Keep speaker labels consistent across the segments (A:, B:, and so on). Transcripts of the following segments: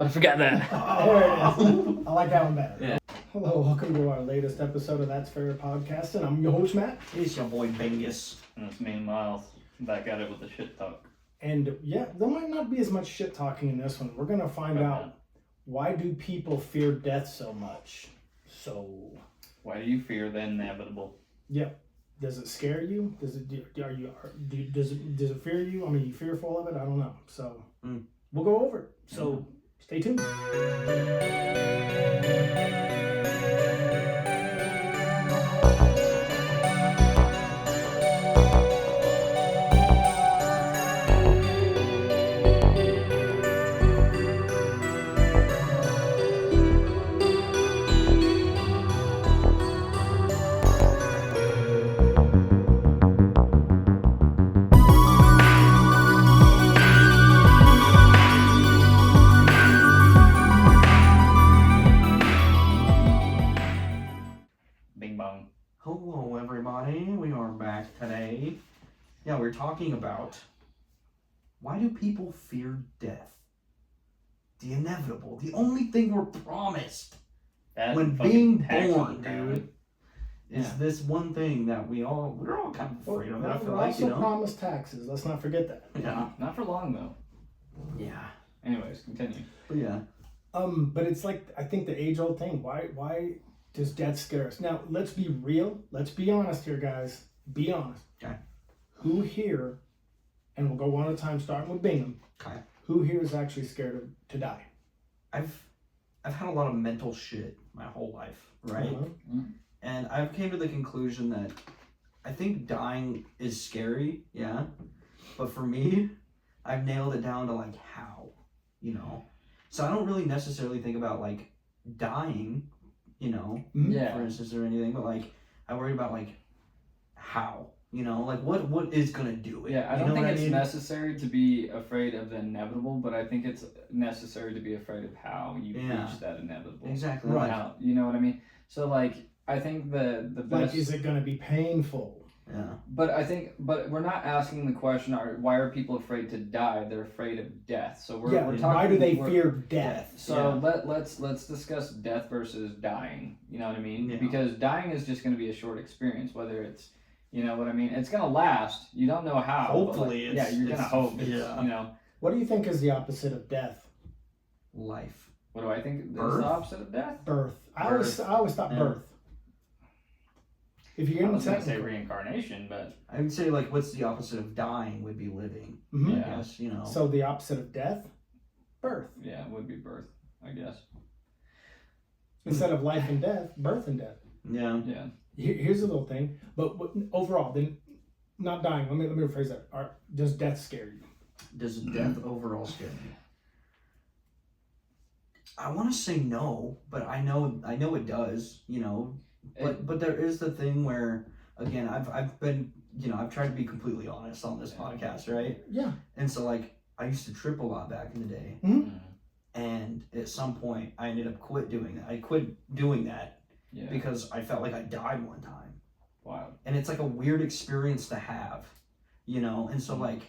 A: But I forgot that.
B: There it is. I like that one better.
A: Yeah.
B: Hello, welcome to our latest episode of That's Fair Podcast, and I'm your host, Matt.
C: It's your boy Bingus.
A: And it's me and Myles back at it with the shit talk.
B: And yeah, there might not be as much shit talking in this one. We're going to find out why do people fear death so much. So,
A: why do you fear the inevitable?
B: yeah. Does it scare you? Does it does it fear you? I mean, you fearful of it? I don't know. So, we'll go over it. So, stay tuned.
A: Bing bong.
C: Hello, everybody. We are back today. Yeah, we're talking about why do people fear death? The inevitable. The only thing we're promised
A: That
C: when
A: fucking
C: being
A: taxi,
C: born,
A: apparently.
C: dude, is this one thing that we're all kind of afraid of. I feel
B: We're
C: like,
B: also promised taxes. Let's not forget that.
C: Yeah.
A: Not for long though.
C: Yeah.
A: Anyways, continue.
C: But yeah.
B: But it's like, I think the age-old thing. Why does death scare us? Now, let's be real. Let's be honest here, guys. Be honest.
C: Okay.
B: Who here, and we'll go one at a time, starting with Bingham.
C: Okay.
B: Who here is actually scared to die?
C: I've had a lot of mental shit my whole life, right?
B: Uh-huh.
C: And I've came to the conclusion that I think dying is scary, yeah. But for me, I've nailed it down to like how, you know. So I don't really necessarily think about like dying, you know,
A: Yeah.
C: for instance, or anything, but like I worry about like how, you know, like what is gonna do it.
A: Yeah, I
C: You
A: don't
C: know
A: think
C: what
A: it's
C: mean?
A: necessary to be afraid of the inevitable, but I think it's necessary to be afraid of how you
C: Yeah.
A: reach that inevitable.
C: Exactly.
B: Right.
A: How, you know what I mean? So like, I think the best.
B: Like, is it going to be painful?
C: Yeah.
A: But we're not asking the question. Why are people afraid to die? They're afraid of death. So we're talking.
B: Why do they fear death?
A: So let's discuss death versus dying. You know what I mean?
C: Yeah.
A: Because dying is just going to be a short experience. Whether it's, you know what I mean? It's going to last. You don't know how.
C: Hopefully
A: but like, you're going to hope. It's,
C: yeah.
A: You know.
B: What do you think is the opposite of death?
C: Life.
A: What do I think is
C: Birth?
A: the opposite of death?
B: Birth. I
A: Birth.
B: always thought
C: Yeah.
B: birth. If you're
A: I
B: getting
A: was going to say
B: technical.
A: reincarnation, but
C: I would say like what's the opposite of dying would be living.
B: Mhm.
A: Yeah.
C: I guess, you know.
B: So the opposite of death, birth.
A: yeah, it would be birth, I guess.
B: Instead of life and death, birth and death.
C: Yeah.
A: Yeah.
B: Here's a little thing, but overall, then not dying. Let me rephrase that. Does death scare you?
C: Does death overall scare me? I want to say no, but I know it does, you know. But there is the thing where, again, I've been, you know, I've tried to be completely honest on this podcast, right?
B: Yeah.
C: And so like I used to trip a lot back in the day, and at some point I ended up quit doing that. I quit doing that
A: Yeah.
C: because I felt like I died one time.
A: Wow.
C: And it's like a weird experience to have, you know. And so like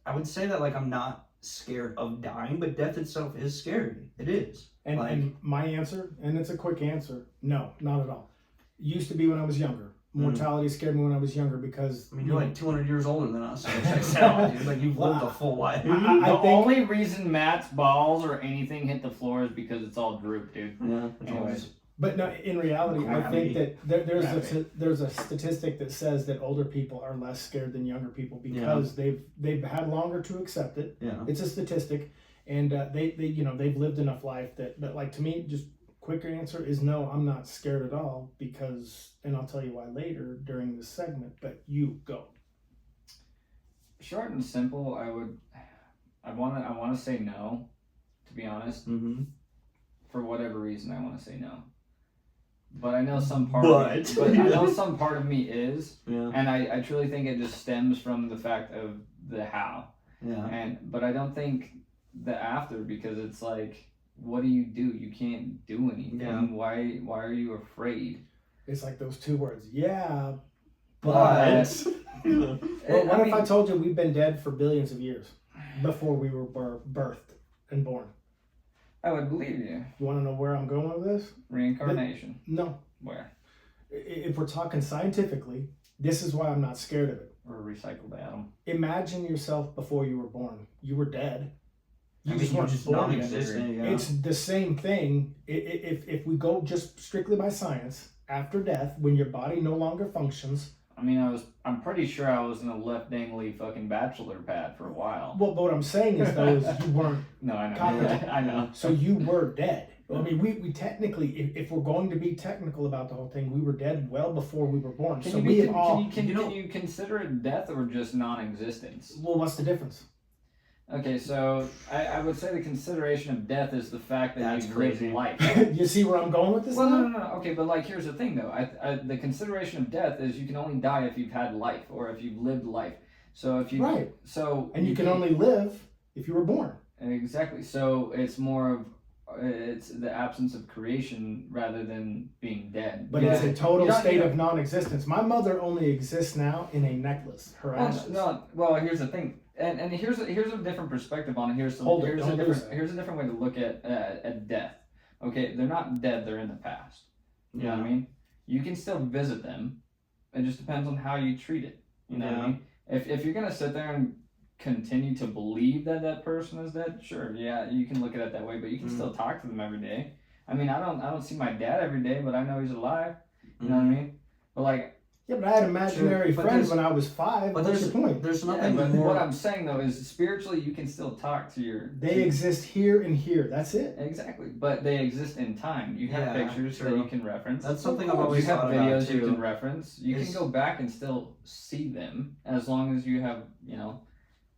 C: I would say that like I'm not scared of dying, but death itself is scary. It is.
B: And my answer, and it's a quick answer, no, not at all. Used to be when I was younger. Mortality scared me when I was younger because
C: I mean, you're like 200 years older than us, so it checks out, dude. Like you've lived a full life.
B: I
A: The
B: think-
A: only reason Matt's balls or anything hit the floor is because it's all drooped, dude.
C: Yeah.
A: Anyways.
B: But no, in reality, I think
C: Gravity.
B: that there's a statistic that says that older people are less scared than younger people because they've had longer to accept it.
C: Yeah.
B: It's a statistic, and they you know they've lived enough life that like to me just quicker answer is no, I'm not scared at all because, and I'll tell you why later during this segment. But you go.
A: Short and simple, I want to say no, to be honest.
C: Mm-hmm.
A: For whatever reason, I want to say no. But I know some part
C: But-
A: I know some part of me is,
C: Yeah.
A: and I truly think it just stems from the fact of the how.
C: Yeah.
A: But I don't think the after, because it's like, what do? You can't do anything.
C: Yeah.
A: Why are you afraid?
B: It's like those two words. Yeah.
C: But
B: Well, what if I told you we've been dead for billions of years before we were birthed and born?
A: I would believe you.
B: You want to know where I'm going with this?
A: Reincarnation.
B: No.
A: Where?
B: If we're talking scientifically, this is why I'm not scared of it.
A: Or a recycled atom.
B: Imagine yourself before you were born. You were dead. You
C: I
B: just
C: mean,
B: weren't
C: just
B: born yet.
C: non-existent. Yeah.
B: It's the same thing. If we go just strictly by science, after death, when your body no longer functions.
A: I mean, I'm pretty sure I was in a left dangly fucking bachelor pad for a while.
B: Well, but what I'm saying is though is you weren't.
A: No, I know.
B: Competent.
A: I know.
B: So you were dead. I mean, we technically, if we're going to be technical about the whole thing, we were dead well before we were born.
A: Can
B: So
A: you,
B: we
A: be,
B: have all.
A: can you consider it death or just non-existence?
B: Well, what's the difference?
A: Okay, so I would say the consideration of death is the fact that
C: That's
A: you've
C: crazy.
A: lived life.
B: You see where I'm going with this?
A: Well,
B: now?
A: no. Okay, but like, here's the thing, though. The consideration of death is you can only die if you've had life or if you've lived life. So if you
B: Right.
A: So
B: And you can only live if you were born.
A: exactly. So it's more of it's the absence of creation rather than being dead.
B: But
A: Yeah.
B: it's a total
A: You don't-
B: state
A: you
B: of non-existence. My mother only exists now in a necklace. Her ashes.
A: Well, here's the thing, and here's a different perspective on it. Here's a
B: Don't
A: different
B: lose that.
A: here's a different way to look at death. Okay, they're not dead; they're in the past. You know what I mean? You can still visit them. It just depends on how you treat it. You know what I mean? If you're gonna sit there and continue to believe that that person is dead, sure, yeah, you can look at it that way, but you can still talk to them every day. I mean, I don't see my dad every day, but I know he's alive. You know what I mean? But like,
B: Yeah, but I had imaginary
C: But
B: friends
C: there's-
B: when I was 5.
C: But
B: What's
C: there's
B: your point?
C: there's
A: yeah,
C: nothing
A: but
C: more.
A: what I'm saying though is spiritually you can still talk to your.
B: They exist here and here. That's it.
A: Exactly, but they exist in time. You have
C: Yeah,
A: pictures that
C: true.
A: you can reference.
C: That's something
B: Of
C: I've
B: course.
C: always
A: You have
C: thought about
A: videos you
C: too.
A: can reference. You
C: Is-
A: can go back and still see them as long as you have,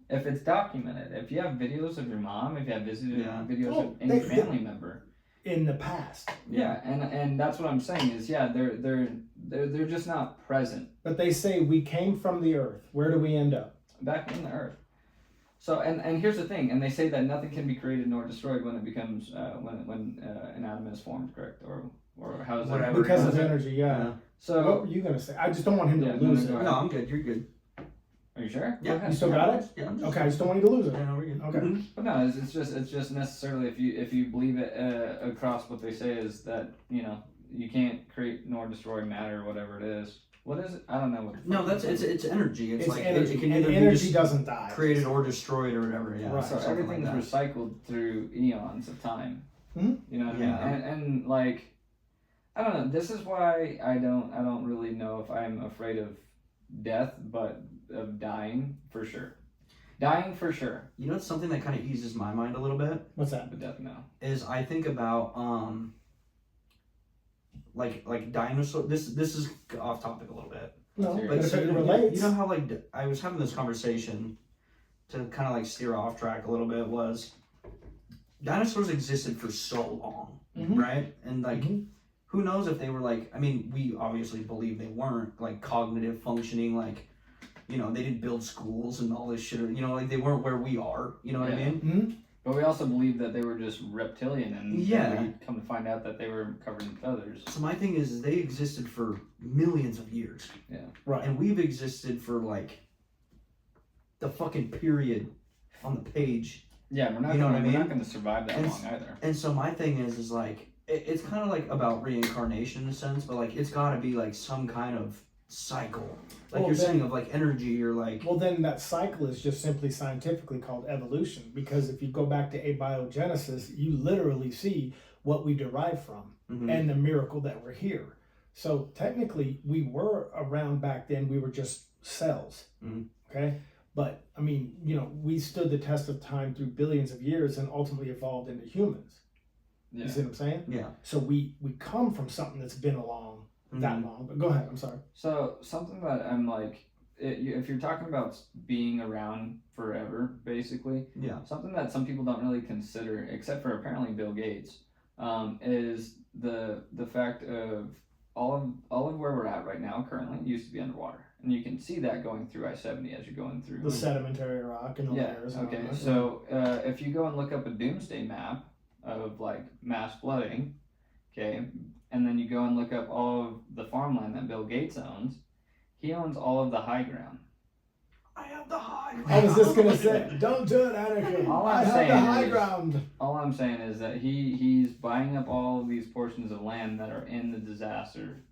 A: if it's documented. If you have videos of your mom, if you have
C: Yeah.
A: videos
B: Oh,
A: of any
B: they-
A: family member.
B: In the past.
A: Yeah, and that's what I'm saying is they're just not present
B: But they say we came from the earth. Where do we end up?
A: back in the earth. So and here's the thing, and they say that nothing can be created nor destroyed when it becomes when an atom is formed, correct? Or how is that?
C: Whatever.
B: Because of
C: Yeah.
B: energy, yeah. What
A: So
B: were you going to say? I just don't want him to
A: Yeah,
B: lose
A: go
B: it.
A: ahead.
C: No, I'm good. You're good.
A: are you sure?
C: Yeah,
A: Go ahead.
B: You still got it?
C: Yeah, I'm just.
B: Okay, I just don't want you to lose it.
C: Yeah, no, we're good.
B: Okay.
C: Mhm.
A: But no, it's just necessarily if you believe it across what they say is that you can't create nor destroy matter or whatever it is. What is it? I don't know what. the
C: No,
A: fuck
C: that's
A: it is.
C: it's energy. It's,
B: It's
C: like
B: energy.
C: it can
B: and
C: either be
B: energy
C: just
B: doesn't die.
C: created or destroyed or whatever. Yeah.
B: Right.
A: So
C: something
A: everything's
C: like that.
A: recycled through eons of time.
B: Mhm.
A: You know what
C: Yeah.
A: I mean? And like, I don't know. This is why I don't really know if I'm afraid of death, but of dying for sure. Dying for sure,
C: You know, it's something that kind of eases my mind a little bit.
B: What's that?
A: but death no.
C: Is I think about like dinosaur. This is off topic a little bit.
B: No,
A: But
B: but if
C: so
B: it
C: you
B: relates.
C: know how like I was having this conversation to kind of like steer off track a little bit was dinosaurs existed for so long,
B: Mhm.
C: right? And like
B: Mhm.
C: who knows if they were like, I mean, we obviously believe they weren't like cognitive functioning, like, they didn't build schools and all this shit, like they weren't where we are, you know what I
A: Yeah.
C: mean?
B: Mhm.
A: But we also believe that they were just reptilian, and
C: Yeah.
A: then we come to find out that they were covered in feathers.
C: So my thing is they existed for millions of years.
B: Right.
C: And we've existed for like the fucking period on the page.
A: Yeah, we're not.
C: You know
A: gonna,
C: what I
A: We're
C: mean?
A: not going to survive that
C: And
A: long either.
C: And so my thing is like it's kind of like about reincarnation in a sense, but like it's got to be like some kind of cycle, like
B: Well,
C: you're
B: then-
C: saying, of like energy or like
B: Well, then that cycle is just simply scientifically called evolution. Because if you go back to abiogenesis, you literally see what we derive from
C: Mhm.
B: and the miracle that we're here. So technically, we were around back then. We were just cells.
C: Mhm.
B: Okay. But I mean, we stood the test of time through billions of years and ultimately evolved into humans.
A: Yeah.
B: You see what I'm saying?
C: yeah.
B: So we come from something that's been along that
C: Mhm.
B: long. But go ahead. I'm sorry.
A: So something that I'm like, if you're talking about being around forever, basically,
C: Yeah.
A: something that some people don't really consider, except for apparently Bill Gates, is the fact of all of where we're at right now currently used to be underwater, and you can see that going through I-70 as you're going through.
B: The sedimentary rock and the
A: Yeah.
B: layers. And all
A: Okay.
B: that.
A: So if you go and look up a doomsday map of like mass flooding, okay, and then you go and look up all of the farmland that Bill Gates owns, he owns all of the high ground.
C: I have the high.
B: I was just gonna say, don't do it, Anakin.
A: all
B: I
A: I'm
B: have
A: saying
B: the high
A: is,
B: ground.
A: all I'm saying is that he's buying up all of these portions of land that are in the disaster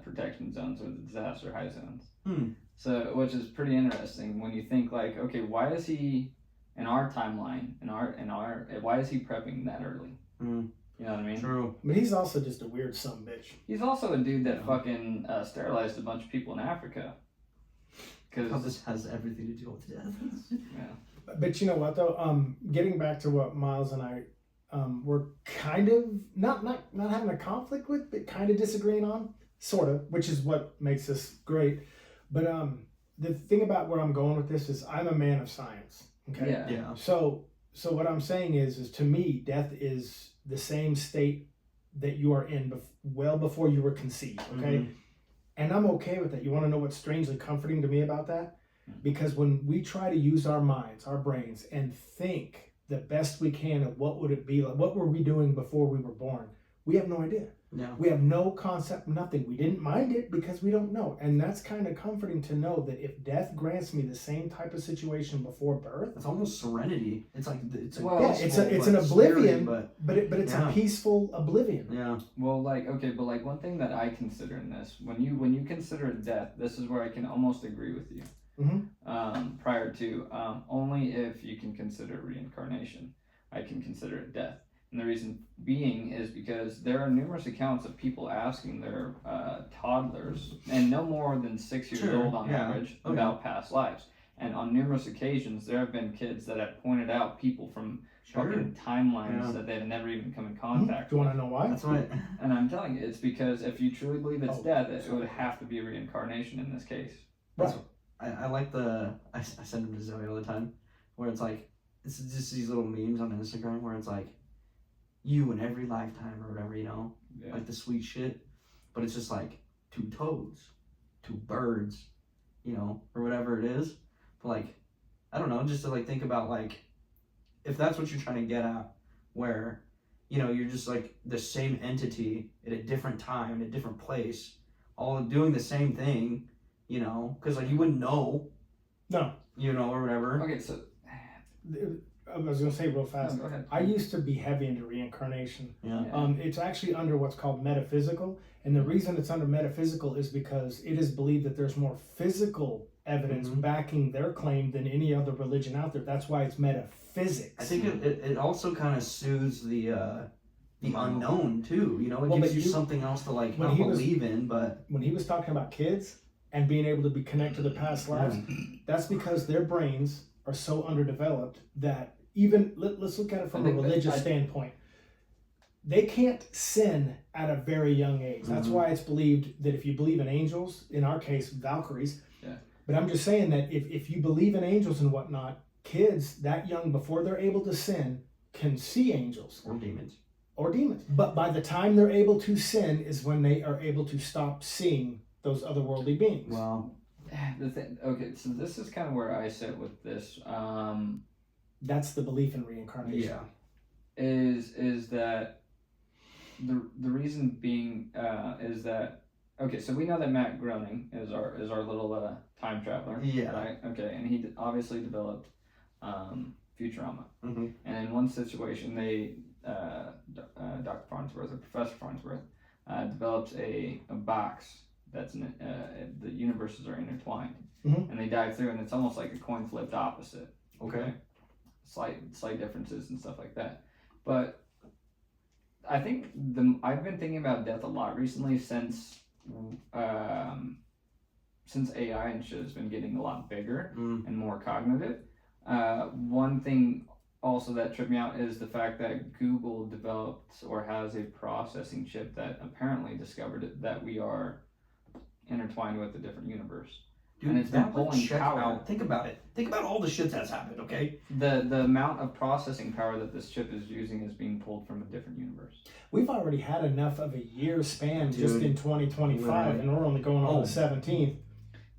A: protection zones or the disaster high zones. So, which is pretty interesting when you think like, okay, why is he in our timeline, why is he prepping that early? You know what I mean?
C: True.
B: But he's also just a weird sumbitch.
A: He's also a dude that fucking sterilized a bunch of people in Africa.
C: Because this has everything to do with death.
A: Yeah.
B: But you know what though? Getting back to what Myles and I were kind of not having a conflict with, but kind of disagreeing on, sort of, which is what makes this great. But the thing about where I'm going with this is I'm a man of science. Okay.
A: Yeah.
B: So what I'm saying is to me, death is the same state that you are in well before you were conceived. Okay. And I'm okay with that. You want to know what's strangely comforting to me about that? Because when we try to use our minds, our brains, and think the best we can of what would it be like, what were we doing before we were born, we have no idea.
C: Yeah.
B: We have no concept, nothing. We didn't mind it because we don't know. And that's kind of comforting to know that if death grants me the same type of situation before birth,
C: it's almost serenity. It's like it's
B: it's an oblivion,
C: scary,
B: but it's a peaceful oblivion.
C: Yeah.
A: Well, like, okay, but like one thing that I consider in this, when you consider death, this is where I can almost agree with you. Prior to only if you can consider reincarnation, I can consider it death. And the reason being is because there are numerous accounts of people asking their toddlers, and no more than 6 years old on average, about past lives. And on numerous occasions, there have been kids that have pointed out people from fucking timelines that they've never even come in contact
B: Do you
A: with.
B: want to know why?
C: That's right.
A: And I'm telling you, it's because if you truly believe it's death, it would have to be a reincarnation in this case.
B: Right.
C: I like I send them to Zoe all the time, where it's like, it's just these little memes on Instagram where it's like, you in every lifetime or whatever, you know, like the sweet shit, but it's just like 2 toads, 2 birds, you know, or whatever it is. But like, I don't know, just to like think about like, if that's what you're trying to get at, where, you know, you're just like the same entity at a different time, in a different place, all doing the same thing, you know, because like you wouldn't know.
B: No.
C: You know, or whatever.
A: Okay, so
B: I was going to say real fast.
A: No, go ahead.
B: I used to be heavy into reincarnation.
C: Yeah.
B: It's actually under what's called metaphysical. And the reason it's under metaphysical is because it is believed that there's more physical evidence backing their claim than any other religion out there. That's why it's metaphysics.
C: I think it also kind of soothes the unknown too. You know, it gives you something else to like not believe in. But
B: when he was talking about kids and being able to be connected to past lives, that's because their brains are so underdeveloped that even let's look at it from a religious standpoint. They can't sin at a very young age. That's why it's believed that if you believe in angels, in our case, Valkyries.
A: Yeah.
B: But I'm just saying that if you believe in angels and whatnot, kids that young, before they're able to sin, can see angels.
C: Or demons.
B: But by the time they're able to sin is when they are able to stop seeing those otherworldly beings.
C: Well,
A: okay, so this is kind of where I sit with this.
B: That's the belief in reincarnation.
C: Yeah.
A: Is that the reason being is that, okay, so we know that Matt Groening is our little time traveler.
C: Yeah.
A: Right. Okay, and he obviously developed Futurama.
C: Mhm.
A: And in one situation, they Dr. Farnsworth or Professor Farnsworth develops a box that's in the universes are intertwined, and they dive through, and it's almost like a coin flipped opposite.
C: Okay.
A: Slight differences and stuff like that, but I think I've been thinking about death a lot recently since AI and shit has been getting a lot bigger and more cognitive. One thing also that tripped me out is the fact that Google developed or has a processing chip that apparently discovered that we are intertwined with a different universe.
C: Dude,
A: and it's been
C: that would
A: pulling
C: check
A: power.
C: out. Think about it. Think about all the shit that's happened, okay?
A: The amount of processing power that this chip is using is being pulled from a different universe.
B: We've already had enough of a year span just in 2025,
C: literally.
B: and we're only going on the 17th.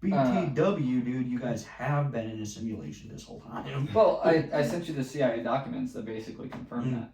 C: BTW, dude, you guys have been in a simulation this whole time.
A: Well, I sent you the CIA documents that basically confirm that.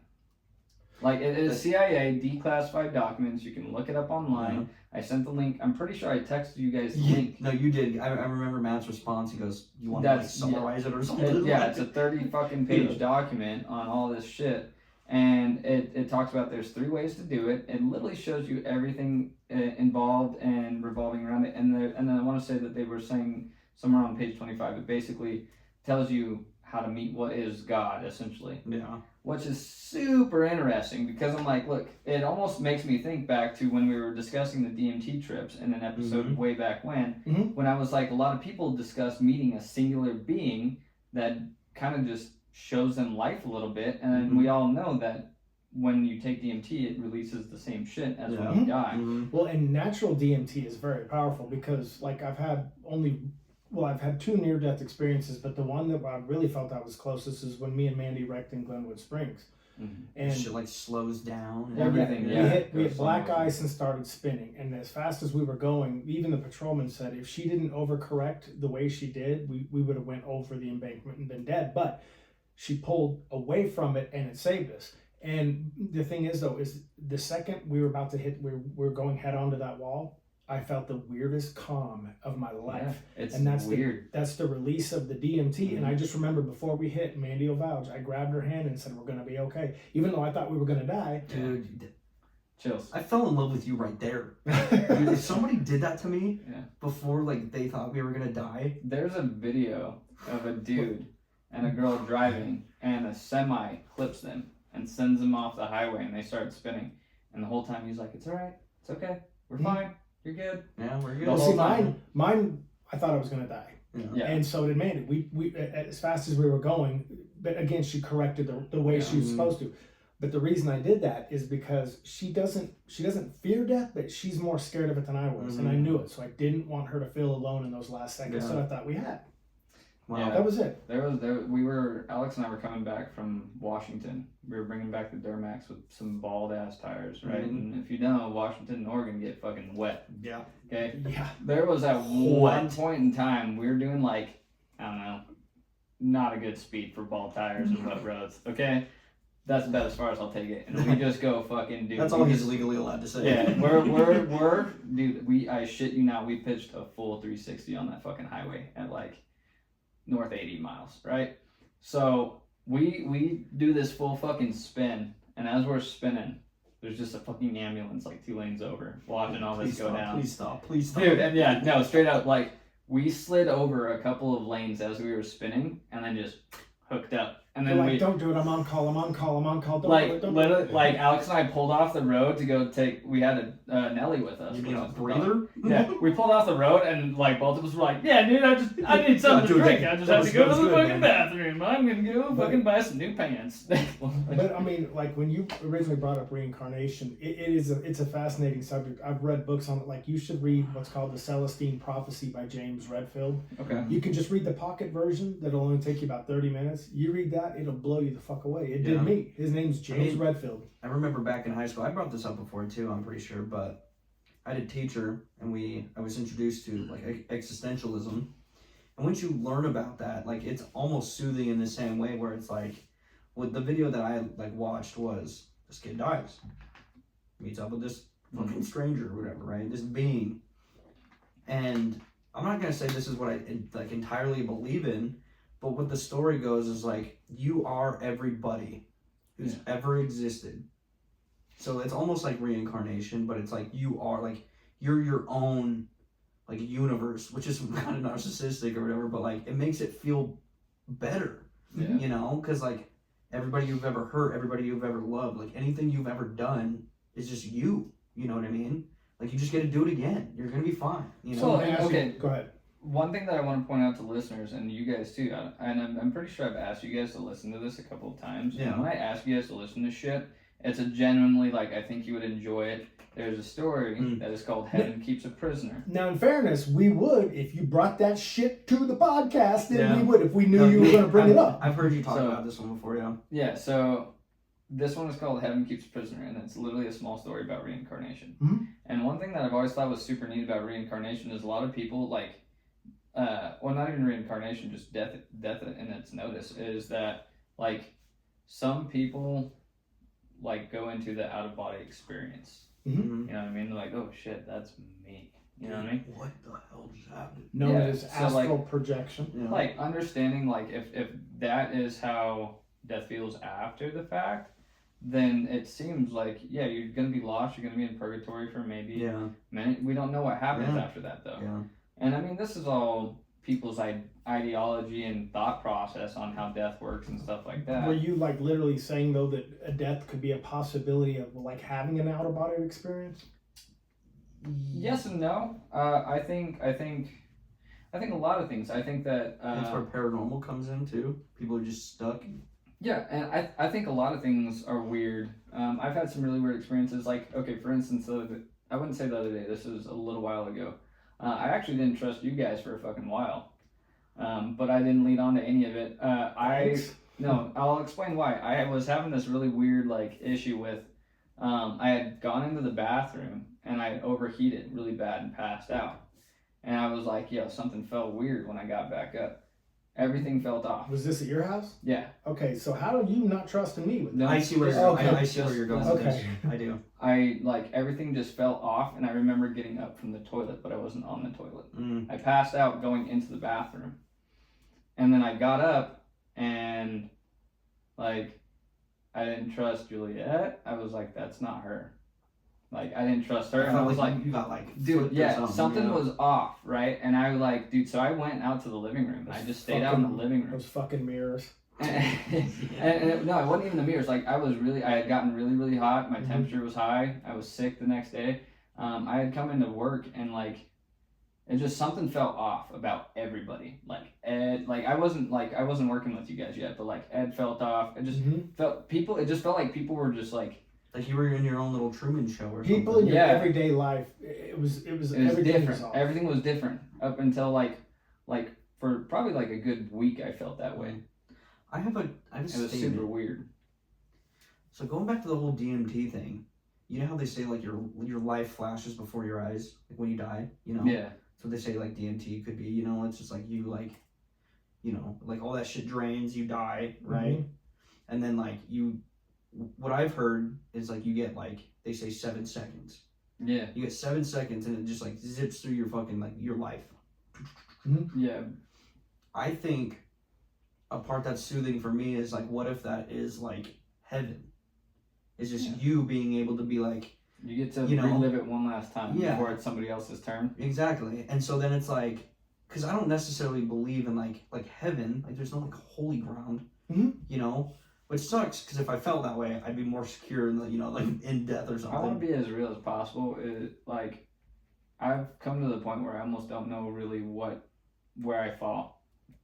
A: Like, it is CIA declassified documents. You can look it up online. I sent the link. I'm pretty sure I texted you guys the link.
C: No, you did. I remember Matt's response. He goes, "You want to like summarize it or something?"
A: It's a 30 fucking page document on all this shit, and it talks about there's 3 ways to do it. It literally shows you everything involved and revolving around it. And then I want to say that they were saying somewhere on page 25, it basically tells you how to meet what is God, essentially.
C: Yeah.
A: Which is super interesting because I'm like, look, it almost makes me think back to when we were discussing the DMT trips in an episode way back when I was like, a lot of people discuss meeting a singular being that kind of just shows them life a little bit. And we all know that when you take DMT, it releases the same shit as when you die.
B: Well, and natural DMT is very powerful because, like, I've had 2 near-death experiences, but the one that I really felt I was closest is when me and Mandy wrecked in Glenwood Springs.
C: And shit like slows down and
A: everything.
B: We hit black ice and started spinning, and as fast as we were going, even the patrolman said if she didn't overcorrect the way she did, we would have went over the embankment and been dead. But she pulled away from it, and it saved us. And the thing is, though, is the second we were about to hit, we were going head onto that wall, I felt the weirdest calm of my life.
A: And that's weird.
B: That's the release of the DMT. And I just remember before we hit, Mandy O'Vouch, I grabbed her hand and said, we're going to be okay. Even though I thought we were going to die.
C: Dude.
A: Chills.
C: I fell in love with you right there. Dude, if somebody did that to me before like they thought we were going to die.
A: There's a video of a dude and a girl driving, and a semi clips them and sends them off the highway, and they start spinning. And the whole time he's like, it's all right. It's okay. We're fine. You're good.
C: Yeah, we're good.
B: Well, see, mine, I thought I was going to die.
A: Yeah.
B: And so did Mandy. We as fast as we were going, but again, she corrected the way she was supposed to. But the reason I did that is because she doesn't fear death, but she's more scared of it than I was. And I knew it. So I didn't want her to feel alone in those last seconds. So I thought we had.
A: Wow. Yeah,
B: that was it.
A: Alex and I were coming back from Washington. We were bringing back the Duramax with some bald ass tires, right? And if you know, Washington and Oregon get fucking wet.
C: Yeah.
A: Okay?
B: Yeah.
A: There was at one point in time, we were doing like, I don't know, not a good speed for bald tires and wet roads, okay? That's about as far as I'll take it. And we just go fucking, dude.
C: That's all he's legally allowed to say.
A: Yeah, we're, dude, I shit you not, we pitched a full 360 on that fucking highway at like north 80 miles, right? So we do this full fucking spin, and as we're spinning, there's just a fucking ambulance like 2 lanes over watching all this go down.
C: Please stop.
A: Dude, and yeah, no, straight up, like, we slid over a couple of lanes as we were spinning, and then just hooked up. And then
B: don't do it, I'm on call. Don't
A: literally, like, Alex and I pulled off the road to go we had a Nelly with us.
C: You mean a breather?
A: Yeah, we pulled off the road, and like both of us were like, yeah, dude, I need something to drink. I just have to go to the fucking bathroom. I'm gonna go fucking buy some new pants.
B: But I mean, like, when you originally brought up reincarnation, it's a fascinating subject. I've read books on it. Like, you should read what's called the Celestine Prophecy by James Redfield.
A: Okay.
B: You can just read the pocket version. That'll only take you about 30 minutes. You read that, it'll blow you the fuck away. It did me. His name's James Redfield.
C: I remember back in high school, I brought this up before too, I'm pretty sure, but I had a teacher, and I was introduced to like existentialism. And once you learn about that, like, it's almost soothing in the same way, where it's like, what the video that I like watched was, this kid dies, meets up with this fucking stranger or whatever, right? This being. And I'm not gonna say this is what I like entirely believe in, but what the story goes is like, you are everybody who's ever existed. So it's almost like reincarnation, but it's like you are, like, you're your own, like, universe, which is kind of narcissistic or whatever, but like, it makes it feel better, you know? Because like, everybody you've ever hurt, everybody you've ever loved, like, anything you've ever done is just you know what I mean? Like, you just get to do it again. You're gonna be fine, you know?
A: So, okay,
B: go ahead.
A: One thing that I want to point out to listeners, and you guys too, and I'm pretty sure I've asked you guys to listen to this a couple of times.
C: Yeah.
A: And when I ask you guys to listen to shit, it's a genuinely, like, I think you would enjoy it. There's a story that is called Heaven Keeps a Prisoner.
B: Now, in fairness, we would, if you brought that shit to the podcast, then we would, if we knew you were going to bring it up.
C: I've heard you talk about this one before, yeah.
A: Yeah, so this one is called Heaven Keeps a Prisoner, and it's literally a small story about reincarnation.
B: Mm-hmm.
A: And one thing that I've always thought was super neat about reincarnation is a lot of people, like, well, not even reincarnation, just death in its notice, is that, like, some people like go into the out of body experience.
C: Mhm.
A: You know what I mean? They're like, oh shit, that's me. You know what I mean?
C: What the hell just happened?
B: Known
A: Yeah,
B: as
A: so, like-
B: astral projection.
C: Yeah.
A: Like understanding like if that is how death feels after the fact, then it seems like you're gonna be lost. You're gonna be in purgatory for maybe
C: Yeah.
A: a minute. We don't know what happens
C: Yeah.
A: after that though.
C: Yeah.
A: And I mean, this is all people's ideology and thought process on how death works and stuff like that.
B: Were you like literally saying though that a death could be a possibility of like having an out of body experience?
A: Yes and no. I think a lot of things. I think that
C: That's where paranormal comes in too. People are just stuck.
A: yeah, and I think a lot of things are weird. I've had some really weird experiences. Like, okay, for instance, I wouldn't say the other day. This was a little while ago. I actually didn't trust you guys for a fucking while, but I didn't lead on to any of it. No, I'll explain why. I was having this really weird like issue with. I had gone into the bathroom and I overheated really bad and passed out. And I was like, yo, something felt weird when I got back up. Everything felt off.
B: Was this at your house?
A: Yeah.
B: Okay, so how do you not trust in me with that?
A: No,
C: I see where
B: Okay.
C: I see where you're going with this.
B: Okay.
C: I do.
A: I like everything just fell off, and I remember getting up from the toilet, but I wasn't on the toilet.
C: Mm.
A: I passed out going into the bathroom, and then I got up and like I didn't trust Juliet. I was like, that's not her. Like I didn't trust her,
C: I
A: and I
C: felt
A: was like,
C: you got like
A: dude,
C: flipped or
A: yeah, something
C: yeah.
A: was off, right? And I was like, dude, so I went out to the living room. And I just stayed out in the living room.
B: Those fucking mirrors.
A: No, it wasn't even the mirrors. Like I had gotten really, really hot. My temperature was high. I was sick the next day. I had come into work and like, it just something felt off about everybody. Like Ed, like I wasn't working with you guys yet, but like Ed felt off. It just it just felt like people were just like
C: you were in your own little Truman Show or
B: people
C: something.
B: in your everyday life. It was everything
A: different.
B: was off.
A: Everything was different up until like for probably like a good week. I felt that way.
C: I have a
A: It was
C: statement.
A: super weird.
C: So going back to the whole DMT thing, you know how they say like your life flashes before your eyes, like when you die, you know?
A: Yeah.
C: So they say like DMT could be, you know, it's just like you like, you know, like all that shit drains, you die, right? And then like what I've heard is like you get like, they say 7 seconds.
A: Yeah.
C: You get 7 seconds and it just like zips through your fucking like your life.
A: Yeah.
C: I think a part that's soothing for me is like, what if that is like heaven? It's just you being able to be like,
A: You get to
C: You know,
A: relive it one last time
C: yeah.
A: before it's somebody else's turn.
C: exactly. And so then it's like, because I don't necessarily believe in like heaven, like there's no like holy ground, you know, which sucks because if I felt that way, I'd be more secure in the, you know, like in death or
A: I
C: something.
A: want to be as real as possible. Like, I've come to the point where I almost don't know really where I fall.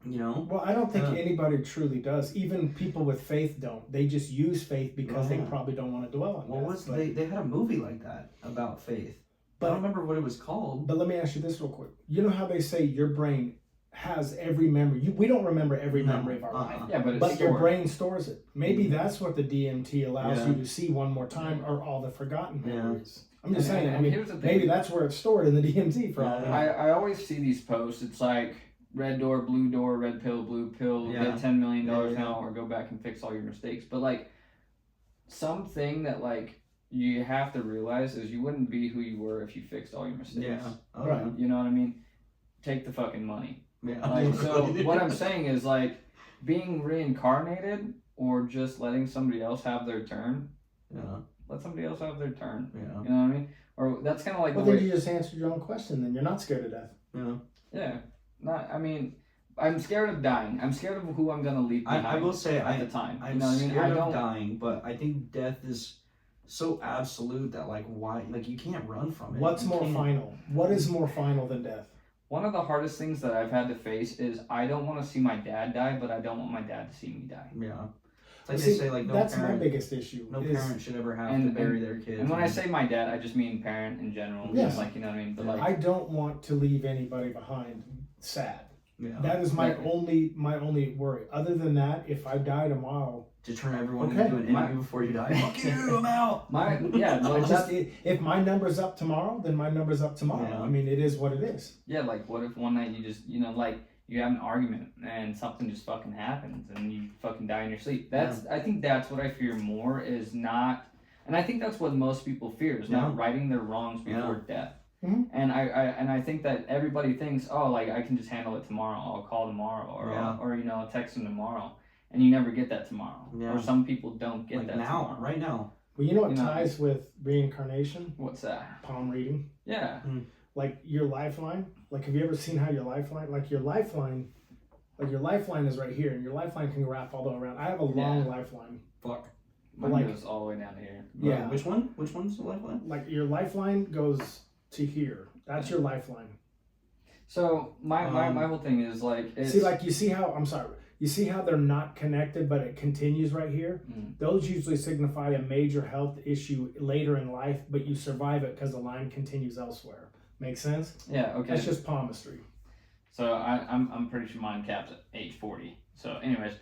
C: You know?
B: Well, I don't think anybody truly does. Even people with faith don't. They just use faith because they probably don't want to dwell on that.
C: They had a movie like that about faith. I don't remember what it was called.
B: But let me ask you this real quick. You know how they say your brain has every memory? We don't remember every memory of our life.
A: Yeah, but
B: But your brain stores it. Maybe that's what the DMT allows
C: Yeah.
B: you to see one more time, or all the forgotten memories. I'm just
A: And-
B: saying.
A: and
B: I mean,
A: here's the thing.
B: maybe that's where it's stored in the DMT for all we know.
A: I always see these posts. It's like red door, red pill, blue pill,
C: Yeah.
A: get $10 million
C: Yeah.
A: now, or go back and fix all your mistakes. But like, something that like you have to realize is you wouldn't be who you were if you fixed all your mistakes.
C: Yeah. Oh,
B: Right.
A: You know what I mean? Take the fucking money.
C: Yeah.
A: Like, so what I'm saying is like being reincarnated or just letting somebody else have their turn.
C: Yeah.
A: Let somebody else have their turn.
C: Yeah.
A: You know what I mean? Or that's kind of like
B: Well,
A: the
B: then
A: way.
B: you just answered your own question. Then you're not scared of death.
C: Yeah.
A: Yeah. Not. I mean, I'm scared of dying. I'm scared of who I'm gonna leave behind.
C: I will say
A: at the time.
C: I'm
A: You know what I mean?
C: scared
A: I
C: of
A: don't.
C: dying, but I think death is so absolute that like why like you can't run from it.
B: What's
C: You
B: more
C: can't-
B: final? What is more final than death?
A: One of the hardest things that I've had to face is I don't want to see my dad die, but I don't want my dad to see me die.
C: Yeah. It's like
B: See,
C: they say like no
B: that's
C: parent
B: my biggest issue.
C: no
B: is
C: parent should ever have
A: And-
C: to bury their kids.
A: And when I say my dad, I just mean parent in general.
B: Yes.
A: Like, you know what I mean? But like,
B: I don't want to leave anybody behind sad.
C: yeah.
B: That is my
A: Exactly.
B: only worry. Other than that, if I die tomorrow,
C: to turn everyone
B: Okay.
C: into an interview before you die. Fuck you, I'm out.
A: well,
B: if my number's up tomorrow, then my number's up tomorrow.
C: Yeah.
B: I mean, it is what it is.
A: yeah, like what if one night you just, you know, like you have an argument and something just fucking happens and you fucking die in your sleep. I think that's what I fear more is not, and I think that's what most people fear is not righting their wrongs before death.
B: Mm-hmm.
A: And I think that everybody thinks, oh, like I can just handle it tomorrow. I'll call tomorrow, or I'll text them tomorrow, and you never get that tomorrow. Or some people don't get that tomorrow.
C: Right now.
B: Well, you know what ties with reincarnation?
A: What's that?
B: Palm reading.
A: Yeah.
B: Like your lifeline. Like, have you ever seen how your lifeline? Like your lifeline is right here, and your lifeline can wrap all the way around. I have a long lifeline.
C: Fuck.
A: Mine goes all the way down to here.
B: Yeah.
C: Which one? Which one's the lifeline?
B: Like your lifeline goes to here. That's your lifeline.
A: So my whole thing is like
B: see, like you see how they're not connected, but it continues right here. Those usually signify a major health issue later in life, but you survive it because the line continues elsewhere. Make sense?
A: Yeah. Okay.
B: That's just palmistry.
A: So I'm pretty sure mine caps at age 40. So anyways.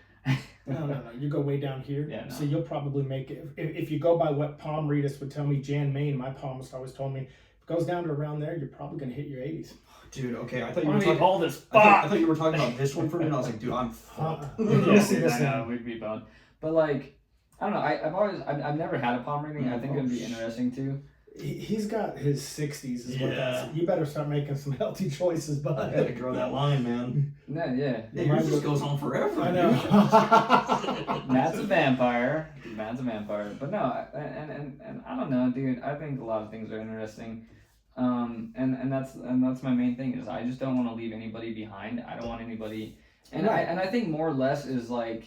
B: No. You go way down here.
A: Yeah. No.
B: So you'll probably make it if you go by what palm readers would tell me. Jan Main, my palmist, always told me. Goes down to around there, you're probably gonna hit your 80s.
C: Dude, okay, I thought you were talking.
A: All this
C: I thought you were talking about this one for me, and I was like, dude, I'm fucked.
A: I know, we'd be boned. But like, I don't know. I've never had a palm reading. I think it'd be interesting too.
B: He's got his 60s. Is what that's. You better start making some healthy choices, bud.
C: I gotta grow that line, man.
A: Yeah.
C: Yours just goes on forever.
B: I know.
A: Matt's a vampire. But no, and I don't know, dude. I think a lot of things are interesting. And that's my main thing is I just don't want to leave anybody behind. I don't want anybody, and I think more or less is like,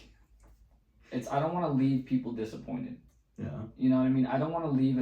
A: I don't want to leave people disappointed.
C: Yeah.
A: You know what I mean? I don't want to leave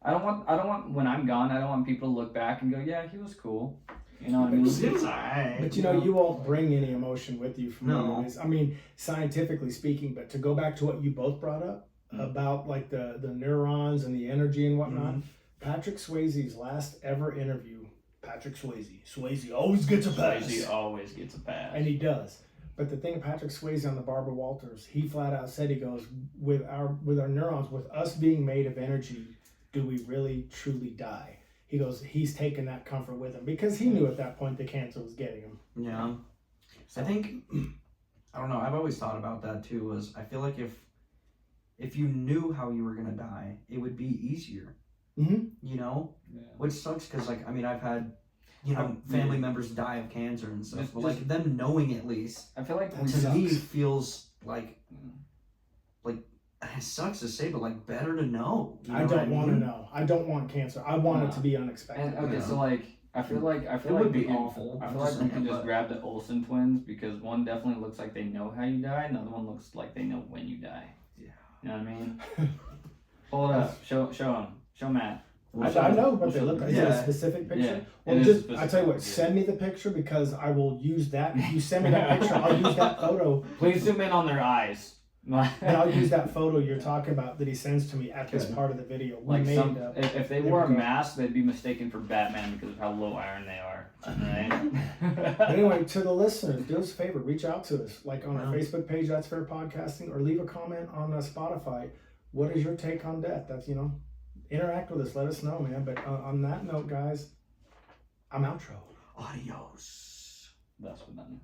A: I don't want when I'm gone. I don't want people to look back and go, yeah, he was cool. You know what I mean?
C: It was alright.
B: But you won't bring any emotion with you from anyways. I mean, scientifically speaking, but to go back to what you both brought up about like the neurons and the energy and whatnot. Patrick Swayze's last ever interview, Swayze always gets a pass.
A: Swayze always gets a pass.
B: And he does. But the thing of Patrick Swayze on the Barbara Walters, he flat out said, he goes, with our neurons, with us being made of energy, do we really truly die? He goes, he's taken that comfort with him because he knew at that point the cancer was getting him.
C: Yeah. So I think, I don't know, I've always thought about that too, was I feel like if you knew how you were going to die, it would be easier. You know, which sucks because like I've had family members die of cancer and stuff, but like them knowing at least,
A: I feel like
C: to me feels like it sucks to say, but like better to know.
B: I don't want to know. I don't want cancer. I want it to be unexpected.
A: And okay, so like I feel like
C: it would be awful.
A: I feel like we can just grab the Olsen twins because one definitely looks like they know how you die, and the other one looks like they know when you die.
C: Yeah.
A: You know what I mean? Pull it up. Show them. Show Matt.
B: I know what they look like. Is it a specific picture?
A: Yeah,
B: well, I tell you what, send me the picture because I will use that. If you send me that picture, I'll use that photo.
A: Please zoom in on their eyes.
B: And I'll use that photo you're talking about that he sends to me at this part of the video.
A: If they wore a mask, they'd be mistaken for Batman because of how low iron they are. Right?
B: Anyway, to the listeners, do us a favor, reach out to us, like on our Facebook page, That's Fair Podcasting, or leave a comment on Spotify. What is your take on death? That's, interact with us. Let us know, man. But on that note, guys, I'm outro.
C: Adios.
A: That's what done.